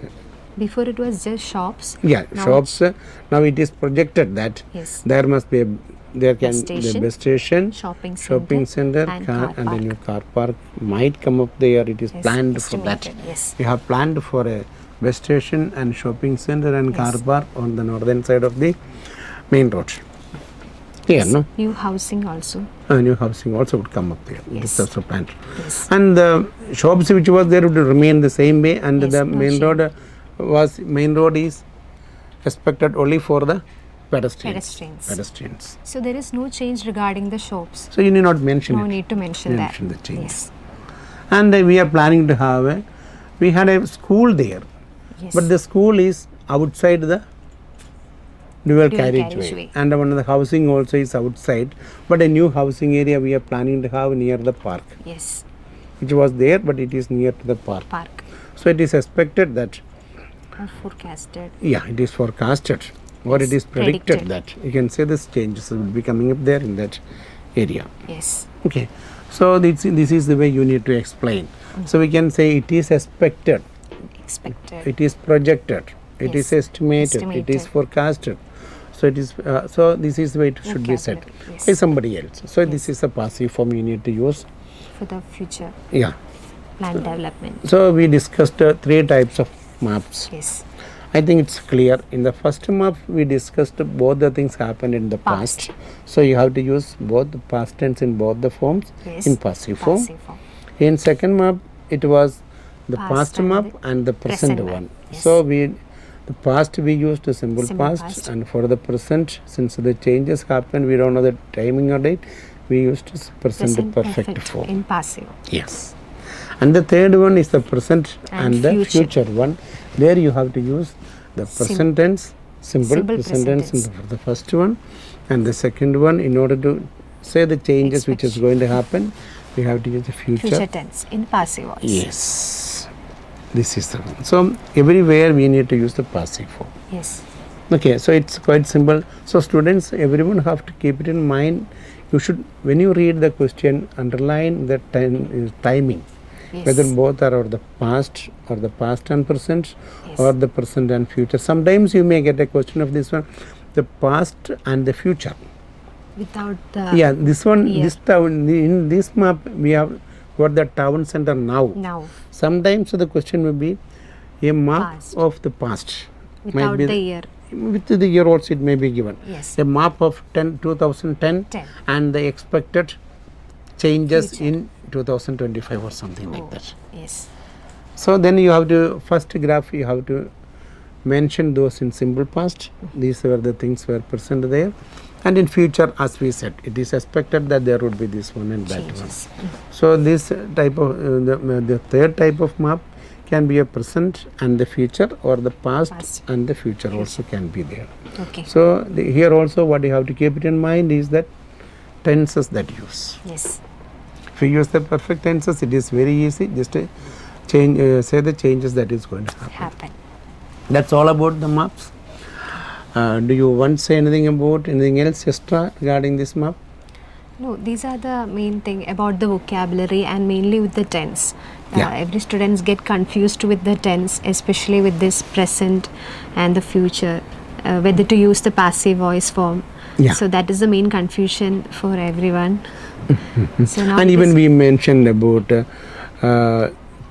[SPEAKER 2] Before it was just shops.
[SPEAKER 1] yeah,
[SPEAKER 2] Now
[SPEAKER 1] shops. Now it is projected that
[SPEAKER 2] Yes.
[SPEAKER 1] there must be there can
[SPEAKER 2] Bus
[SPEAKER 1] the
[SPEAKER 2] station,
[SPEAKER 1] bus station,
[SPEAKER 2] Shopping
[SPEAKER 1] shopping center,
[SPEAKER 2] and
[SPEAKER 1] car,
[SPEAKER 2] car
[SPEAKER 1] and a
[SPEAKER 2] park.
[SPEAKER 1] new car park might come up there. It is
[SPEAKER 2] Yes,
[SPEAKER 1] planned for that.
[SPEAKER 2] estimated, yes.
[SPEAKER 1] We have planned for a bus station and shopping center and car
[SPEAKER 2] Yes.
[SPEAKER 1] park on the northern side of the main road. Here, no?
[SPEAKER 2] New housing also.
[SPEAKER 1] New housing also would come up there. It is
[SPEAKER 2] Yes.
[SPEAKER 1] also planned.
[SPEAKER 2] Yes.
[SPEAKER 1] And the shops which was there would remain the same way, and
[SPEAKER 2] Yes,
[SPEAKER 1] the
[SPEAKER 2] no
[SPEAKER 1] main
[SPEAKER 2] change.
[SPEAKER 1] road main road is expected only for the pedestrians.
[SPEAKER 2] Pedestrians. So there is no change regarding the shops.
[SPEAKER 1] So you need not mention
[SPEAKER 2] No
[SPEAKER 1] it.
[SPEAKER 2] need to mention that.
[SPEAKER 1] Mention the change.
[SPEAKER 2] Yes.
[SPEAKER 1] And we are planning to have we had a school there,
[SPEAKER 2] Yes.
[SPEAKER 1] but the school is outside the dual carriageway,
[SPEAKER 2] carriageway.
[SPEAKER 1] and one of the housing also is outside, but a new housing area we are planning to have near the park,
[SPEAKER 2] Yes.
[SPEAKER 1] which was there, but it is near to the park.
[SPEAKER 2] Park.
[SPEAKER 1] So it is expected that
[SPEAKER 2] Or forecasted.
[SPEAKER 1] it is forecasted or it
[SPEAKER 2] Yes,
[SPEAKER 1] is predicted
[SPEAKER 2] predicted.
[SPEAKER 1] that you can say this changes will be coming up there in that area.
[SPEAKER 2] Yes.
[SPEAKER 1] Okay, so this is the way you need to explain. So we can say it is expected,
[SPEAKER 2] Expected.
[SPEAKER 1] it is projected, it is
[SPEAKER 2] Yes.
[SPEAKER 1] estimated, it is
[SPEAKER 2] Estimated.
[SPEAKER 1] forecasted. So it is so this is the way it should be said
[SPEAKER 2] Vocabulary, yes.
[SPEAKER 1] by somebody else. So this is a passive form you need to use.
[SPEAKER 2] For the future
[SPEAKER 1] Yeah.
[SPEAKER 2] plan development.
[SPEAKER 1] So we discussed 3 types of maps.
[SPEAKER 2] Yes.
[SPEAKER 1] I think it's clear. In the first map, we discussed both the things happened in the past. So you have to use both the past tense in both the forms
[SPEAKER 2] Yes.
[SPEAKER 1] in passive form.
[SPEAKER 2] Passive form.
[SPEAKER 1] In second map, it was the
[SPEAKER 2] Past
[SPEAKER 1] past
[SPEAKER 2] and
[SPEAKER 1] map
[SPEAKER 2] the
[SPEAKER 1] and the present
[SPEAKER 2] present map.
[SPEAKER 1] one.
[SPEAKER 2] Yes.
[SPEAKER 1] So the past we used the simple
[SPEAKER 2] Simple
[SPEAKER 1] past,
[SPEAKER 2] past.
[SPEAKER 1] and for the present, since the changes happened, we don't know the timing or date, we used present perfect form.
[SPEAKER 2] in passive.
[SPEAKER 1] Yes. And the third one is the present and,
[SPEAKER 2] And
[SPEAKER 1] the
[SPEAKER 2] future.
[SPEAKER 1] future one. There you have to use the present tense, simple
[SPEAKER 2] Simple
[SPEAKER 1] present
[SPEAKER 2] present
[SPEAKER 1] tense
[SPEAKER 2] tense.
[SPEAKER 1] for the first one, and the second one, in order to say the changes which is
[SPEAKER 2] Expect-
[SPEAKER 1] going to happen, we have to use the
[SPEAKER 2] Future tense in passive voice.
[SPEAKER 1] Yes. This is the one. So everywhere we need to use the passive form.
[SPEAKER 2] Yes.
[SPEAKER 1] Okay, so it's quite simple. So students, everyone have to keep it in mind. You should, when you read the question, underline the timing.
[SPEAKER 2] Yes.
[SPEAKER 1] Whether both are of the past or the past and present,
[SPEAKER 2] Yes.
[SPEAKER 1] or the present and future. Sometimes you may get a question of this one, the past and the future.
[SPEAKER 2] Without the
[SPEAKER 1] Yeah, this one,
[SPEAKER 2] year.
[SPEAKER 1] this town, in this map we have got the town center now.
[SPEAKER 2] now
[SPEAKER 1] Sometimes the question will be a map
[SPEAKER 2] Past.
[SPEAKER 1] of the past.
[SPEAKER 2] without
[SPEAKER 1] be
[SPEAKER 2] the year.
[SPEAKER 1] With the year also it may be given.
[SPEAKER 2] Yes.
[SPEAKER 1] A map of 2010
[SPEAKER 2] 10.
[SPEAKER 1] and the expected changes
[SPEAKER 2] Future.
[SPEAKER 1] in 2025 or something like
[SPEAKER 2] Oh,
[SPEAKER 1] that.
[SPEAKER 2] Yes.
[SPEAKER 1] So then you have to, first graph you have to mention those in simple past. These were the things were present there. And in future, as we said, it is expected that there would be this one and that one.
[SPEAKER 2] Changes.
[SPEAKER 1] So this type of, the third type of map can be a present and the future, or the past,
[SPEAKER 2] Past.
[SPEAKER 1] and the future also can be there.
[SPEAKER 2] Okay.
[SPEAKER 1] So here also what you have to keep it in mind is that tenses that use.
[SPEAKER 2] Yes.
[SPEAKER 1] If you use the perfect tenses, it is very easy. Just change, say the changes that is going to happen.
[SPEAKER 2] Happen.
[SPEAKER 1] That's all about the maps. Do you want to say anything about anything else extra regarding this map?
[SPEAKER 2] No, these are the main thing about the vocabulary and mainly with the tense.
[SPEAKER 1] Yeah.
[SPEAKER 2] Every students get confused with the tense, especially with this present and the future, whether to use the passive voice form.
[SPEAKER 1] Yeah.
[SPEAKER 2] So that is the main confusion for everyone. So now
[SPEAKER 1] And
[SPEAKER 2] it
[SPEAKER 1] even
[SPEAKER 2] is-
[SPEAKER 1] we mentioned about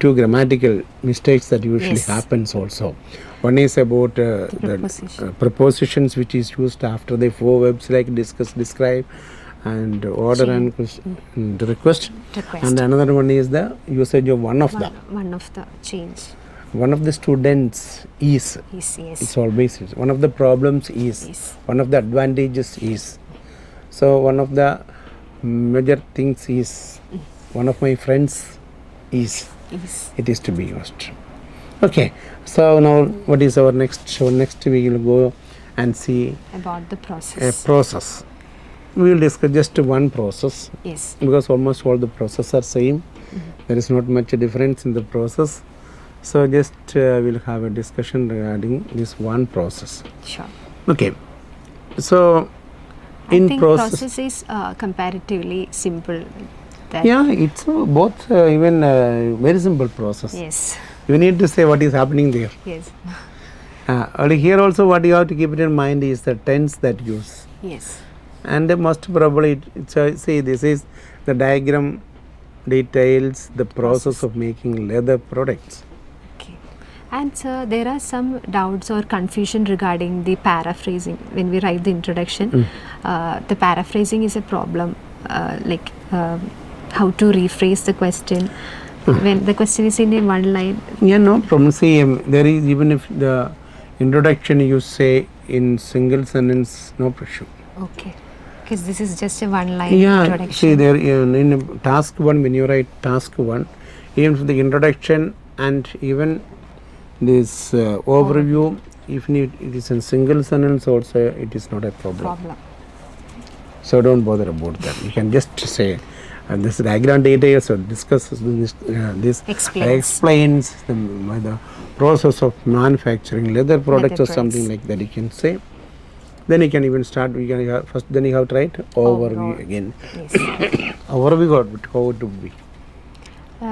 [SPEAKER 1] 2 grammatical mistakes that usually
[SPEAKER 2] Yes.
[SPEAKER 1] happens also. One is about the
[SPEAKER 2] preposition.
[SPEAKER 1] prepositions which is used after the four verbs like discuss, describe, and order and the request. And another one is the usage of one of the.
[SPEAKER 2] One of the change.
[SPEAKER 1] One of the students is.
[SPEAKER 2] Yes.
[SPEAKER 1] It's always is. One of the problems is.
[SPEAKER 2] Yes.
[SPEAKER 1] One of the advantages is. So one of the major things is. One of my friends is.
[SPEAKER 2] Yes.
[SPEAKER 1] It is to be used. Okay. So now what is our next? So next we will go and see
[SPEAKER 2] About the process.
[SPEAKER 1] a process. We will discuss just one process
[SPEAKER 2] Yes.
[SPEAKER 1] because almost all the processes are same. There is not much difference in the process. So just we'll have a discussion regarding this one process.
[SPEAKER 2] Sure.
[SPEAKER 1] Okay. So
[SPEAKER 2] I
[SPEAKER 1] in
[SPEAKER 2] think process is comparatively simple. That
[SPEAKER 1] yeah, it's both even very simple process.
[SPEAKER 2] Yes.
[SPEAKER 1] You need to say what is happening there.
[SPEAKER 2] Yes.
[SPEAKER 1] Here also what you have to keep it in mind is the tense that use.
[SPEAKER 2] Yes.
[SPEAKER 1] And most probably see this is the diagram details the process of making leather products.
[SPEAKER 2] Okay. And sir, there are some doubts or confusion regarding the paraphrasing when we write the introduction. The paraphrasing is a problem, how to rephrase the question when the question is in one line.
[SPEAKER 1] Yeah, no problem. See, there is even if the introduction you say in single sentence, no issue.
[SPEAKER 2] Okay. Because this is just a one line
[SPEAKER 1] Yeah,
[SPEAKER 2] introduction.
[SPEAKER 1] see there in task 1 when you write task 1, even for the introduction and even this overview, even if it is in single sentence also, it is not a problem. So don't bother about that. You can just say this diagram details or discusses this explains the process of manufacturing leather products or something like that. You can say. Then you can even start. We can first. Then you have to write overview again.
[SPEAKER 2] Yes.
[SPEAKER 1] Overview how it would be.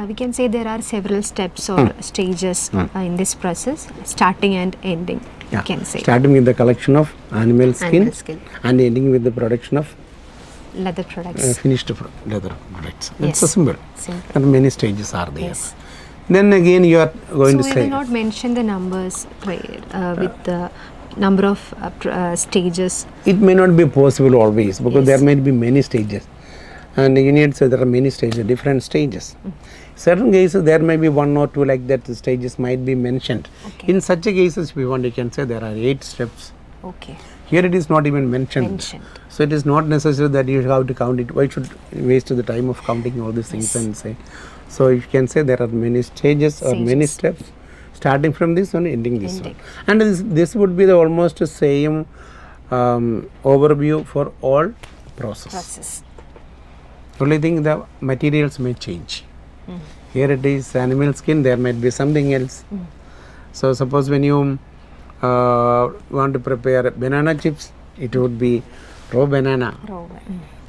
[SPEAKER 2] We can say there are several steps or stages in this process, starting and ending.
[SPEAKER 1] Yeah.
[SPEAKER 2] You can say
[SPEAKER 1] Starting with the collection of animal skin, and ending with the production of
[SPEAKER 2] leather products.
[SPEAKER 1] finished leather products. That's
[SPEAKER 2] Yes.
[SPEAKER 1] so simple.
[SPEAKER 2] Simple.
[SPEAKER 1] And many stages are there.
[SPEAKER 2] Yes.
[SPEAKER 1] Then again you are going to
[SPEAKER 2] So we
[SPEAKER 1] say.
[SPEAKER 2] will not mention the numbers with the number of stages.
[SPEAKER 1] It may not be possible always because there might be many stages, and you need to say there are many stages, different stages. Certain cases there may be 1 or 2 like that stages might be mentioned.
[SPEAKER 2] Okay.
[SPEAKER 1] In such a cases, if you want, you can say there are 8 steps.
[SPEAKER 2] Okay.
[SPEAKER 1] Here it is not even mentioned. So it is not necessary that you have to count it. Why should you waste the time of counting all these things and say? So you can say there are many stages or many steps, starting from this one, ending this one. And this would be the almost the same overview for all process. Only thing the materials may change. Here it is animal skin, there might be something else. So suppose when you want to prepare banana chips, it would be raw banana,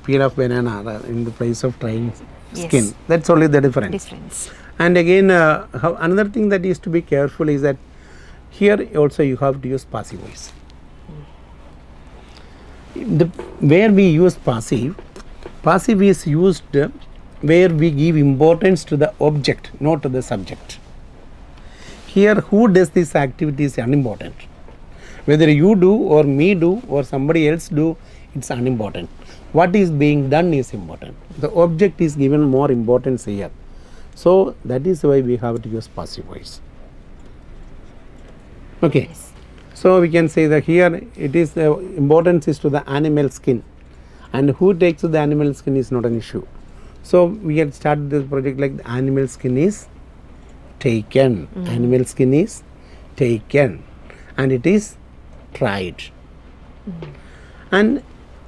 [SPEAKER 1] peel of banana in the place of drying skin. That's only the difference. And again, another thing that is to be careful is that here also you have to use passive voice. Where we use passive is used where we give importance to the object, not to the subject. Here, who does this activity is unimportant. Whether you do or me do or somebody else do, it's unimportant. What is being done is important. The object is given more importance here. So that is why we have to use passive voice. Okay. So we can say that here it is the importance is to the animal skin, and who takes the animal skin is not an issue. So we had started this project like the animal skin is taken. Animal skin is taken, and it is tried, and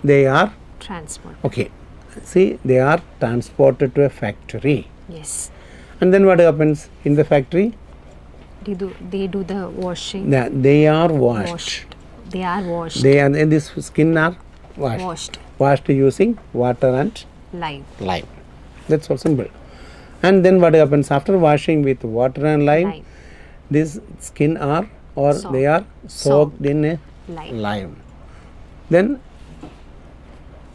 [SPEAKER 1] they are
[SPEAKER 2] transported.
[SPEAKER 1] Okay, see, they are transported to a factory.
[SPEAKER 2] Yes.
[SPEAKER 1] And then what happens in the factory?
[SPEAKER 2] They do the washing.
[SPEAKER 1] They are washed.
[SPEAKER 2] They are washed.
[SPEAKER 1] And this skin are washed. Washed using water and
[SPEAKER 2] lime.
[SPEAKER 1] That's so simple. And then what happens after washing with water and lime? This skin are they are soaked in a lime. Then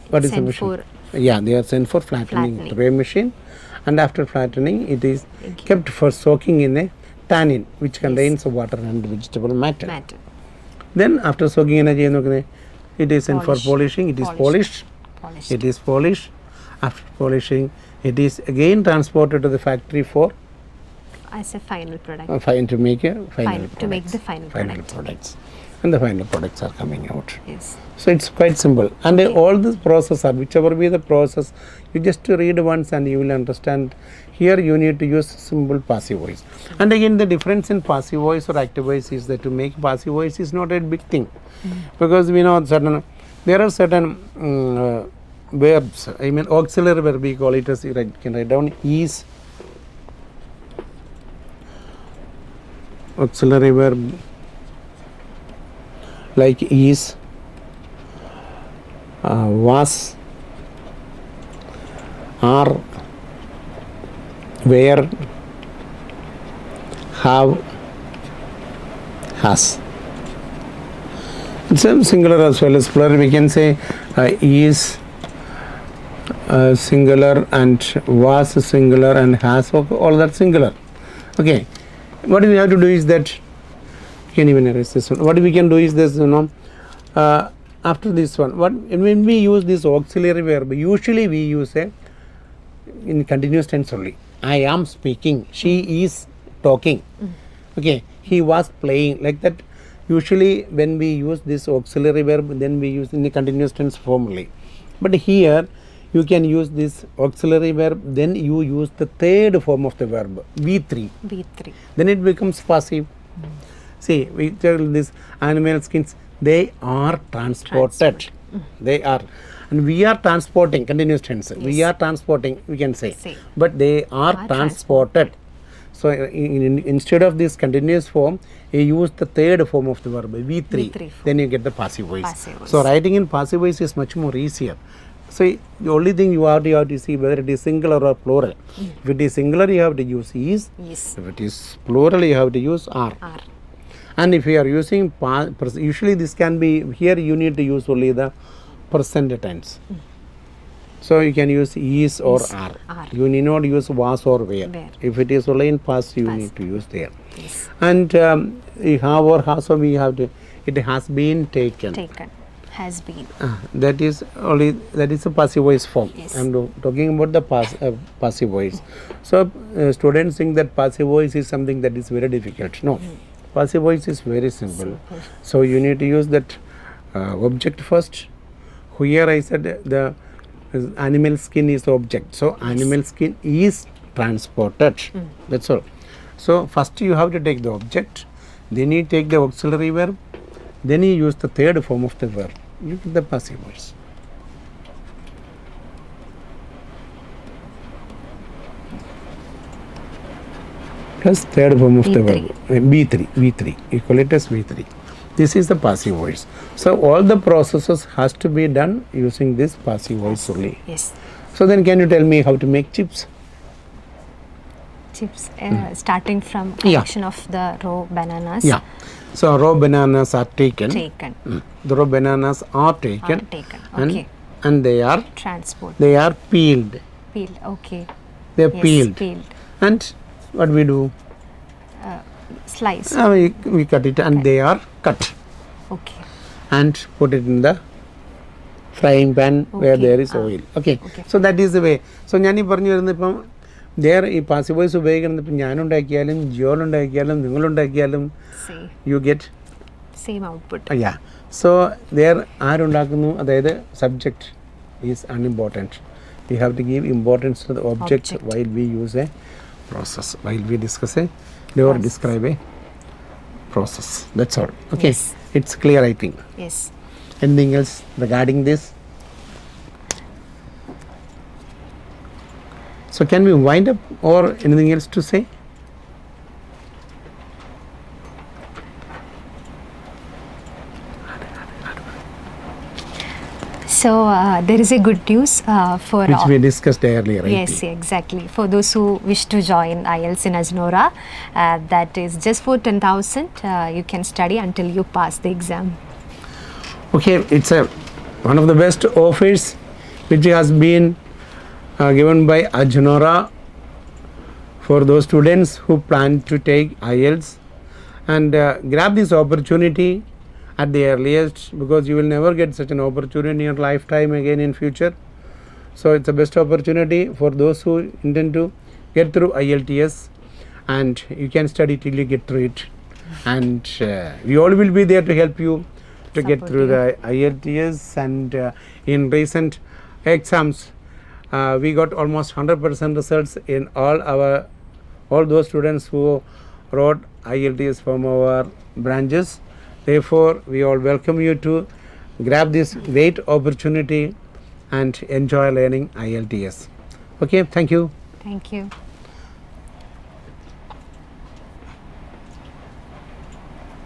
[SPEAKER 1] what is the machine? They are sent for flattening to a machine, and after flattening it is kept for soaking in a tannin, which contains water and vegetable matter.
[SPEAKER 2] Matter.
[SPEAKER 1] Then after soaking energy, it is sent for
[SPEAKER 2] Polish.
[SPEAKER 1] polishing. It is polished.
[SPEAKER 2] Polished.
[SPEAKER 1] It is polished. After polishing, it is again transported to the factory for
[SPEAKER 2] As a final product.
[SPEAKER 1] to make a final
[SPEAKER 2] To make
[SPEAKER 1] products.
[SPEAKER 2] the final product.
[SPEAKER 1] products, and the final products are coming out.
[SPEAKER 2] Yes.
[SPEAKER 1] So it's quite simple, and all this process are whichever be the process, you just read once and you will understand. Here you need to use simple passive voice, and again the difference in passive voice or active voice is that to make passive voice is not a big thing, because we know there are certain verbs. I mean auxiliary verb, we call it as you can write down is auxiliary verb like is, was, are, where, have, has. It's a singular as well as plural. We can say is singular and was singular and has, all that singular. Okay, what we have to do is that you can even erase this one. What we can do is this, after this one, when we use this auxiliary verb, usually we use in continuous tense only. I am speaking, she is talking, okay, he was playing, like that. Usually when we use this auxiliary verb, then we use in the continuous tense formally. But here you can use this auxiliary verb, then you use the third form of the verb, V3.
[SPEAKER 2] B3.
[SPEAKER 1] Then it becomes passive. See, we tell this animal skins, they are transported. They are. And we are transporting, continuous tense. We are transporting, we can say. But they are transported. So instead of this continuous form, you use the third form of the verb, V3. Then you get the passive voice. So writing in passive voice is much more easier. So the only thing you have to see whether it is singular or plural. If it is singular, you have to use is. If it is plural, you have to use are. And if you are using usually this can be, here you need to use only the present tense. So you can use is or are. You need not use was or were. If it is only in past, you need to use there. And you have or has, so we have to, it has been taken.
[SPEAKER 2] Has been.
[SPEAKER 1] That is only, that is a passive voice form. I am talking about the passive voice. So students think that passive voice is something that is very difficult. No, passive voice is very simple. So you need to use that object first. Here I said the animal skin is the object. So animal skin is transported. That's all. So first you have to take the object, then you take the auxiliary verb, then you use the third form of the verb. You get the passive voice. Plus third form of the verb, V3. You call it as V3. This is the passive voice. So all the processes has to be done using this passive voice only. So then can you tell me how to make chips?
[SPEAKER 2] Chips, starting from collection of the raw bananas.
[SPEAKER 1] So raw bananas are taken. The raw bananas are taken. And they are
[SPEAKER 2] transported.
[SPEAKER 1] They are peeled. They are peeled. And what we do?
[SPEAKER 2] Slice.
[SPEAKER 1] We cut it and they are cut. And put it in the frying pan where there is oil. So that is the way. So Nyani Parnu there is passive voice ഉപയോഗിക്കുന്നത് ഇപ്പം ഞാനുണ്ടാക്കിയാലും ജിയോളുണ്ടാക്കിയാലും നിങ്ങളുണ്ടാക്കിയാലും you get
[SPEAKER 2] same output.
[SPEAKER 1] So there ആരുണ്ടാക്കുന്നു, അതായത് subject is unimportant. We have to give importance to the object while we use a process, while we discuss or describe a process. That's all. It's clear, I think. Anything else regarding this? So can we wind up or anything else to say?
[SPEAKER 2] So there is a good news for
[SPEAKER 1] which we discussed earlier, right?
[SPEAKER 2] Exactly. For those who wish to join IELTS in AJINORAH, that is just for 10,000. You can study until you pass the exam.
[SPEAKER 1] It's one of the best offers which has been given by AJINORAH for those students who plan to take IELTS, and grab this opportunity at the earliest, because you will never get such an opportunity in your lifetime again in future. So it's the best opportunity for those who intend to get through IELTS, and you can study till you get through it, and we all will be there to help you to get through the IELTS. And in recent exams we got almost 100% results in all those students who wrote IELTS from our branches. Therefore we all welcome you to grab this great opportunity and enjoy learning IELTS. Okay, thank you.
[SPEAKER 2] Thank you.